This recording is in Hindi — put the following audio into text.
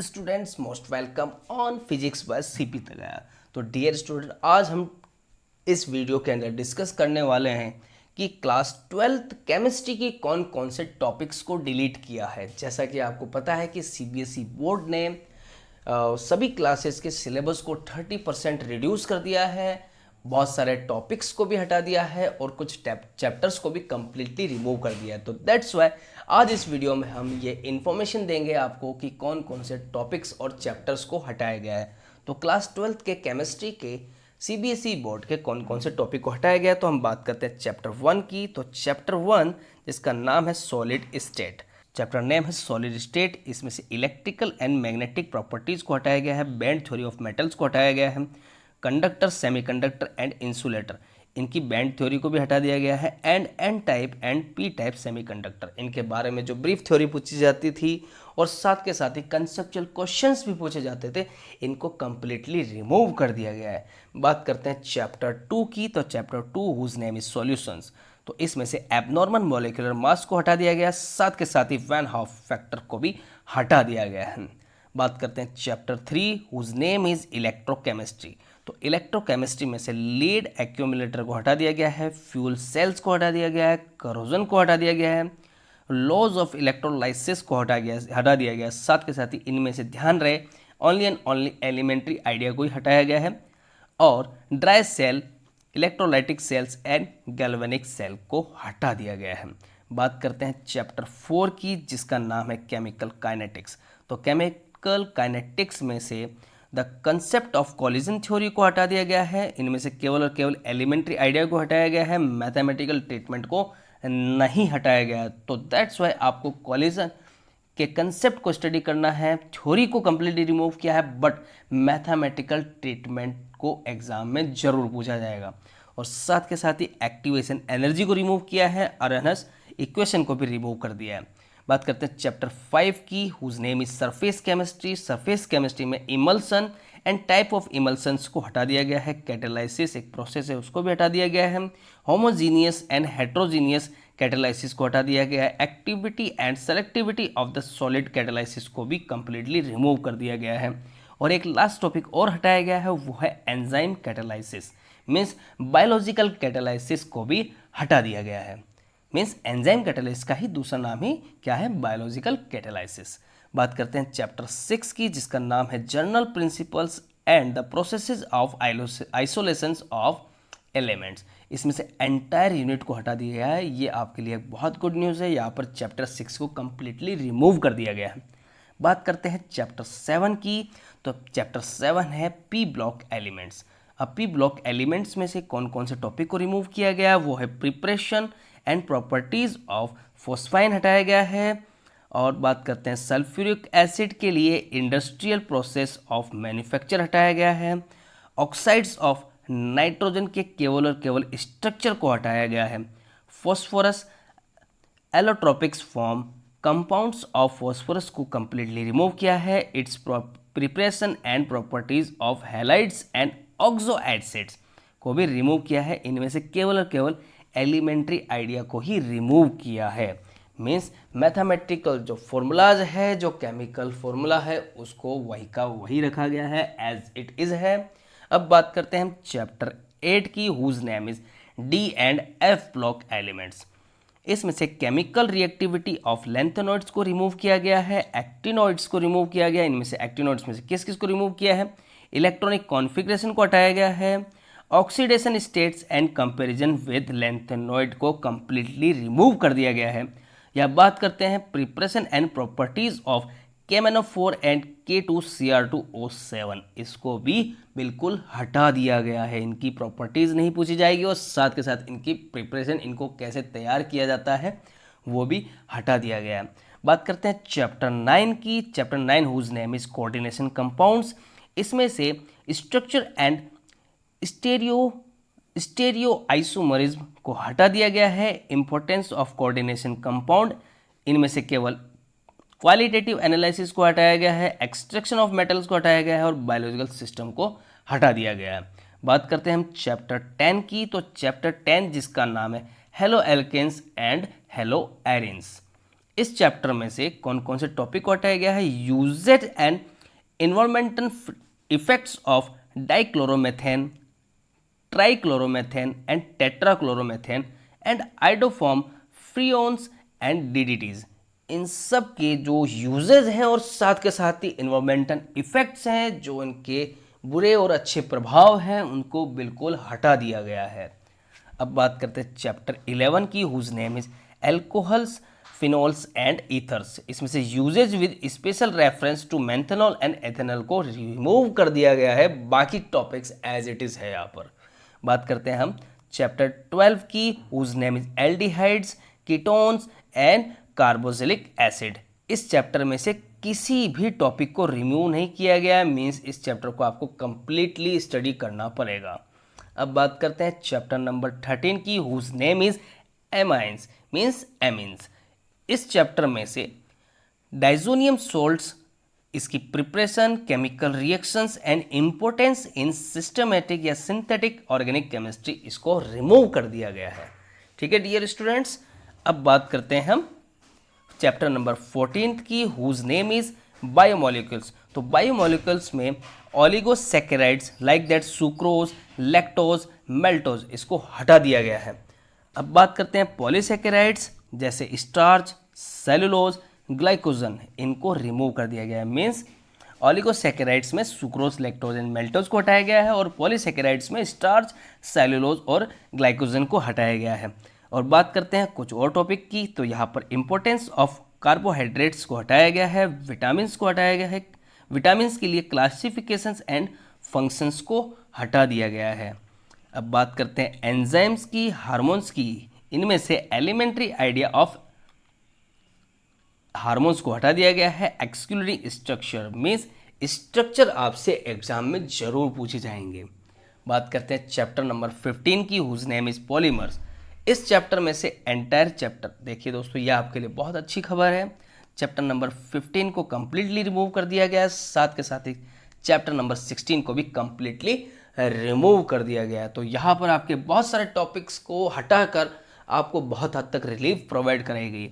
Students most welcome on physics by CP तगया। तो डियर स्टूडेंट, आज हम इस वीडियो के अंदर डिस्कस करने वाले हैं कि क्लास 12th केमिस्ट्री की कौन कौन से टॉपिक्स को डिलीट किया है। जैसा कि आपको पता है कि सीबीएसई बोर्ड ने सभी क्लासेस के सिलेबस को 30% रिड्यूस कर दिया है, बहुत सारे टॉपिक्स को भी हटा दिया है और कुछ चैप्टर्स को भी कम्प्लीटली रिमूव कर दिया है। तो दैट्स वाई आज इस वीडियो में हम ये इन्फॉर्मेशन देंगे आपको कि कौन कौन से टॉपिक्स और चैप्टर्स को हटाया गया है। तो क्लास 12th के केमिस्ट्री के सीबीएसई बोर्ड के कौन कौन से टॉपिक को हटाया गया, तो हम बात करते हैं चैप्टर 1 की। तो चैप्टर 1 जिसका नाम है सॉलिड स्टेट, चैप्टर नेम है सॉलिड स्टेट। इसमें से इलेक्ट्रिकल एंड मैग्नेटिक प्रॉपर्टीज को हटाया गया है, बैंड थ्योरी ऑफ मेटल्स को हटाया गया है, कंडक्टर, सेमीकंडक्टर एंड इंसुलेटर इनकी बैंड थ्योरी को भी हटा दिया गया है, and N type and P type semiconductor इनके बारे में जो ब्रीफ थ्योरी पूछी जाती थी और साथ के साथ ही कंसेप्चुअल क्वेश्चंस भी पूछे जाते थे, इनको कंप्लीटली रिमूव कर दिया गया है। बात करते हैं चैप्टर 2 की। तो chapter 2 whose name is solutions, तो इसमें से एबनॉर्मल मॉलिक्यूलर मास को हटा दिया गया, साथ के साथ ही वैन हॉफ फैक्टर को भी हटा दिया गया है। बात करते हैं chapter 3 whose name is electrochemistry. तो इलेक्ट्रोकेमिस्ट्री में से लीड एक्यूमुलेटर को हटा दिया गया है, फ्यूल सेल्स को हटा दिया गया है, करोजन को हटा दिया गया है, लॉज ऑफ इलेक्ट्रोलाइसिस को हटा दिया गया। साथ के साथ ही इनमें से ध्यान रहे only and only elementary idea को ही हटाया गया है, और dry cell, electrolytic cells and galvanic cell को हटा दिया गया है। बात करते हैं चैप्टर 4 की जिसका नाम है केमिकल काइनेटिक्स। तो केमिकल काइनेटिक्स में से the concept of collision theory को हटा दिया गया है, इनमें से केवल और केवल एलिमेंट्री आइडिया को हटाया गया है, मैथमेटिकल ट्रीटमेंट को नहीं हटाया गया है। तो दैट्स वाई आपको कॉलिजन के कंसेप्ट को स्टडी करना है, थ्योरी को कंप्लीटली रिमूव किया है, बट मैथमेटिकल ट्रीटमेंट को एग्जाम में जरूर पूछा जाएगा। और साथ के साथ ही एक्टिवेशन एनर्जी को रिमूव किया है, अरहनस इक्वेशन को भी रिमूव कर दिया है। बात करते हैं चैप्टर 5 की whose name is surface chemistry. Surface chemistry में emulsion and type of emulsions को हटा दिया गया है, कैटालाइसिस एक प्रोसेस है उसको भी हटा दिया गया है, होमोजीनियस एंड हेट्रोजीनियस कैटालाइसिस को हटा दिया गया है, activity and selectivity of the solid catalysis को भी कंप्लीटली रिमूव कर दिया गया है। और एक लास्ट टॉपिक और हटाया गया है, वो है enzyme catalysis, means biological catalysis को भी हटा दिया गया है। मीन्स एंजाइम कैटालाइसिस का ही दूसरा नाम ही क्या है, बायोलॉजिकल कैटालाइसिस। बात करते हैं चैप्टर 6 की जिसका नाम है general principles and the processes of isolations of elements. इसमें से एंटायर यूनिट को हटा दिया गया है, ये आपके लिए बहुत गुड न्यूज़ है। यहाँ पर चैप्टर 6 को कंप्लीटली रिमूव कर दिया गया है। बात करते हैं चैप्टर 7 की। तो चैप्टर 7 है पी ब्लॉक एलिमेंट्स। अब पी ब्लॉक एलिमेंट्स में से कौन कौन से टॉपिक को रिमूव किया गया, वो है preparation and properties of phosphine हटाया गया है। और बात करते हैं सल्फ्यूरिक एसिड के लिए इंडस्ट्रियल प्रोसेस ऑफ मैन्युफैक्चर हटाया गया है, ऑक्साइड्स ऑफ नाइट्रोजन के केवल और केवल स्ट्रक्चर को हटाया गया है, phosphorus allotropics form compounds of phosphorus को कंप्लीटली रिमूव किया है, its preparation and properties of halides and oxo acids को भी रिमूव किया है, इनमें से केवल और केवल एलिमेंट्री आइडिया को ही रिमूव किया है। मीन्स मैथमेटिकल जो फॉर्मूलाज है, जो केमिकल फॉर्मूला है, उसको वही का वही रखा गया है, एज इट इज है। अब बात करते हैं हम चैप्टर 8 की whose name is D and F block elements. इसमें से केमिकल रिएक्टिविटी ऑफ लैंथेनॉइड्स को रिमूव किया गया है, एक्टिनॉइड्स को रिमूव किया गया। इनमें से एक्टिनॉइड्स में से किस किस को रिमूव किया है, इलेक्ट्रॉनिक कॉन्फ़िगरेशन को हटाया गया है, oxidation states and comparison with lanthanoid को कंप्लीटली रिमूव कर दिया गया है। या बात करते हैं preparation and properties of KMnO4 and K2Cr2O7, इसको भी बिल्कुल हटा दिया गया है, इनकी प्रॉपर्टीज नहीं पूछी जाएगी और साथ के साथ इनकी प्रिपरेशन, इनको कैसे तैयार किया जाता है, वो भी हटा दिया गया है। बात करते हैं चैप्टर 9 की। Chapter 9 whose name is coordination compounds. इसमें से स्ट्रक्चर एंड स्टेरियो आइसोमरिज्म को हटा दिया गया है, इंपॉर्टेंस ऑफ कोऑर्डिनेशन कंपाउंड, इनमें से केवल क्वालिटेटिव एनालिसिस को हटाया गया है, एक्सट्रैक्शन ऑफ मेटल्स को हटाया गया है और बायोलॉजिकल सिस्टम को हटा दिया गया है। बात करते हैं हम चैप्टर 10 की। तो चैप्टर 10 जिसका नाम है haloalkanes and haloarenes. इस चैप्टर में से कौन कौन से टॉपिक को हटाया गया है, usages and environmental effects of dichloromethane, trichloromethane and tetrachloromethane and iodoform freons and DDTs। इन सब के जो यूजेज हैं और साथ के साथ ही इन्वायरमेंटल इफेक्ट्स हैं, जो इनके बुरे और अच्छे प्रभाव हैं, उनको बिल्कुल हटा दिया गया है। अब बात करते हैं चैप्टर 11 की, whose name is alcohols, phenols and ethers. इसमें से uses with special reference to methanol and ethanol को रिमूव कर दिया गया है, बाकी टॉपिक्स एज इट इज है यहाँ पर। बात करते हैं हम चैप्टर 12 की, whose name is aldehydes, ketones and carboxylic acid. इस चैप्टर में से किसी भी टॉपिक को रिमूव नहीं किया गया है, मीन्स इस चैप्टर को आपको कंप्लीटली स्टडी करना पड़ेगा। अब बात करते हैं चैप्टर नंबर 13 की, whose name is amines means amines. इस चैप्टर में से डाइजोनियम सोल्ट्स, इसकी preparation, chemical reactions and importance in systematic या सिंथेटिक ऑर्गेनिक केमिस्ट्री, इसको रिमूव कर दिया गया है। ठीक है डियर स्टूडेंट्स। अब बात करते हैं हम चैप्टर नंबर 14 की, हुज नेम इज बायोमोलिक्यूल्स। तो बायोमोलिक्यूल्स में oligosaccharides like that sucrose, lactose, maltose, इसको हटा दिया गया है। अब बात करते हैं पॉलीसैकेराइड्स, जैसे स्टार्च, सेलुलोज, ग्लाइकोजन, इनको रिमूव कर दिया गया है। मीन्स ओलिगोसैकेराइड्स में सुक्रोज, लैक्टोज एंड मेल्टोज को हटाया गया है और पॉलीसैकेराइड्स में स्टार्च, सेलुलोज और ग्लाइकोजन को हटाया गया है। और बात करते हैं कुछ और टॉपिक की, तो यहाँ पर इंपॉर्टेंस ऑफ कार्बोहाइड्रेट्स को हटाया गया है, विटामिन्स को हटाया गया है, विटामिन्स के लिए क्लासिफिकेशंस एंड फंक्शंस को हटा दिया गया है। अब बात करते हैं एंजाइम्स की, हार्मोन्स की। इनमें से एलिमेंट्री आइडिया ऑफ हार्मोन्स को हटा दिया गया है। एक्सक्लूडिंग स्ट्रक्चर मीन्स स्ट्रक्चर आपसे एग्जाम में जरूर पूछे जाएंगे। बात करते हैं चैप्टर नंबर 15 की, हुज नेम इज पॉलीमर्स। इस चैप्टर में से एंटायर चैप्टर, देखिए दोस्तों यह आपके लिए बहुत अच्छी खबर है, चैप्टर नंबर 15 को कंप्लीटली रिमूव कर दिया गया है, साथ के साथ ही चैप्टर नंबर 16 को भी कंप्लीटली रिमूव कर दिया गया है। तो यहाँ पर आपके बहुत सारे टॉपिक्स को हटाकर आपको बहुत हद तक रिलीफ प्रोवाइड कराई गई।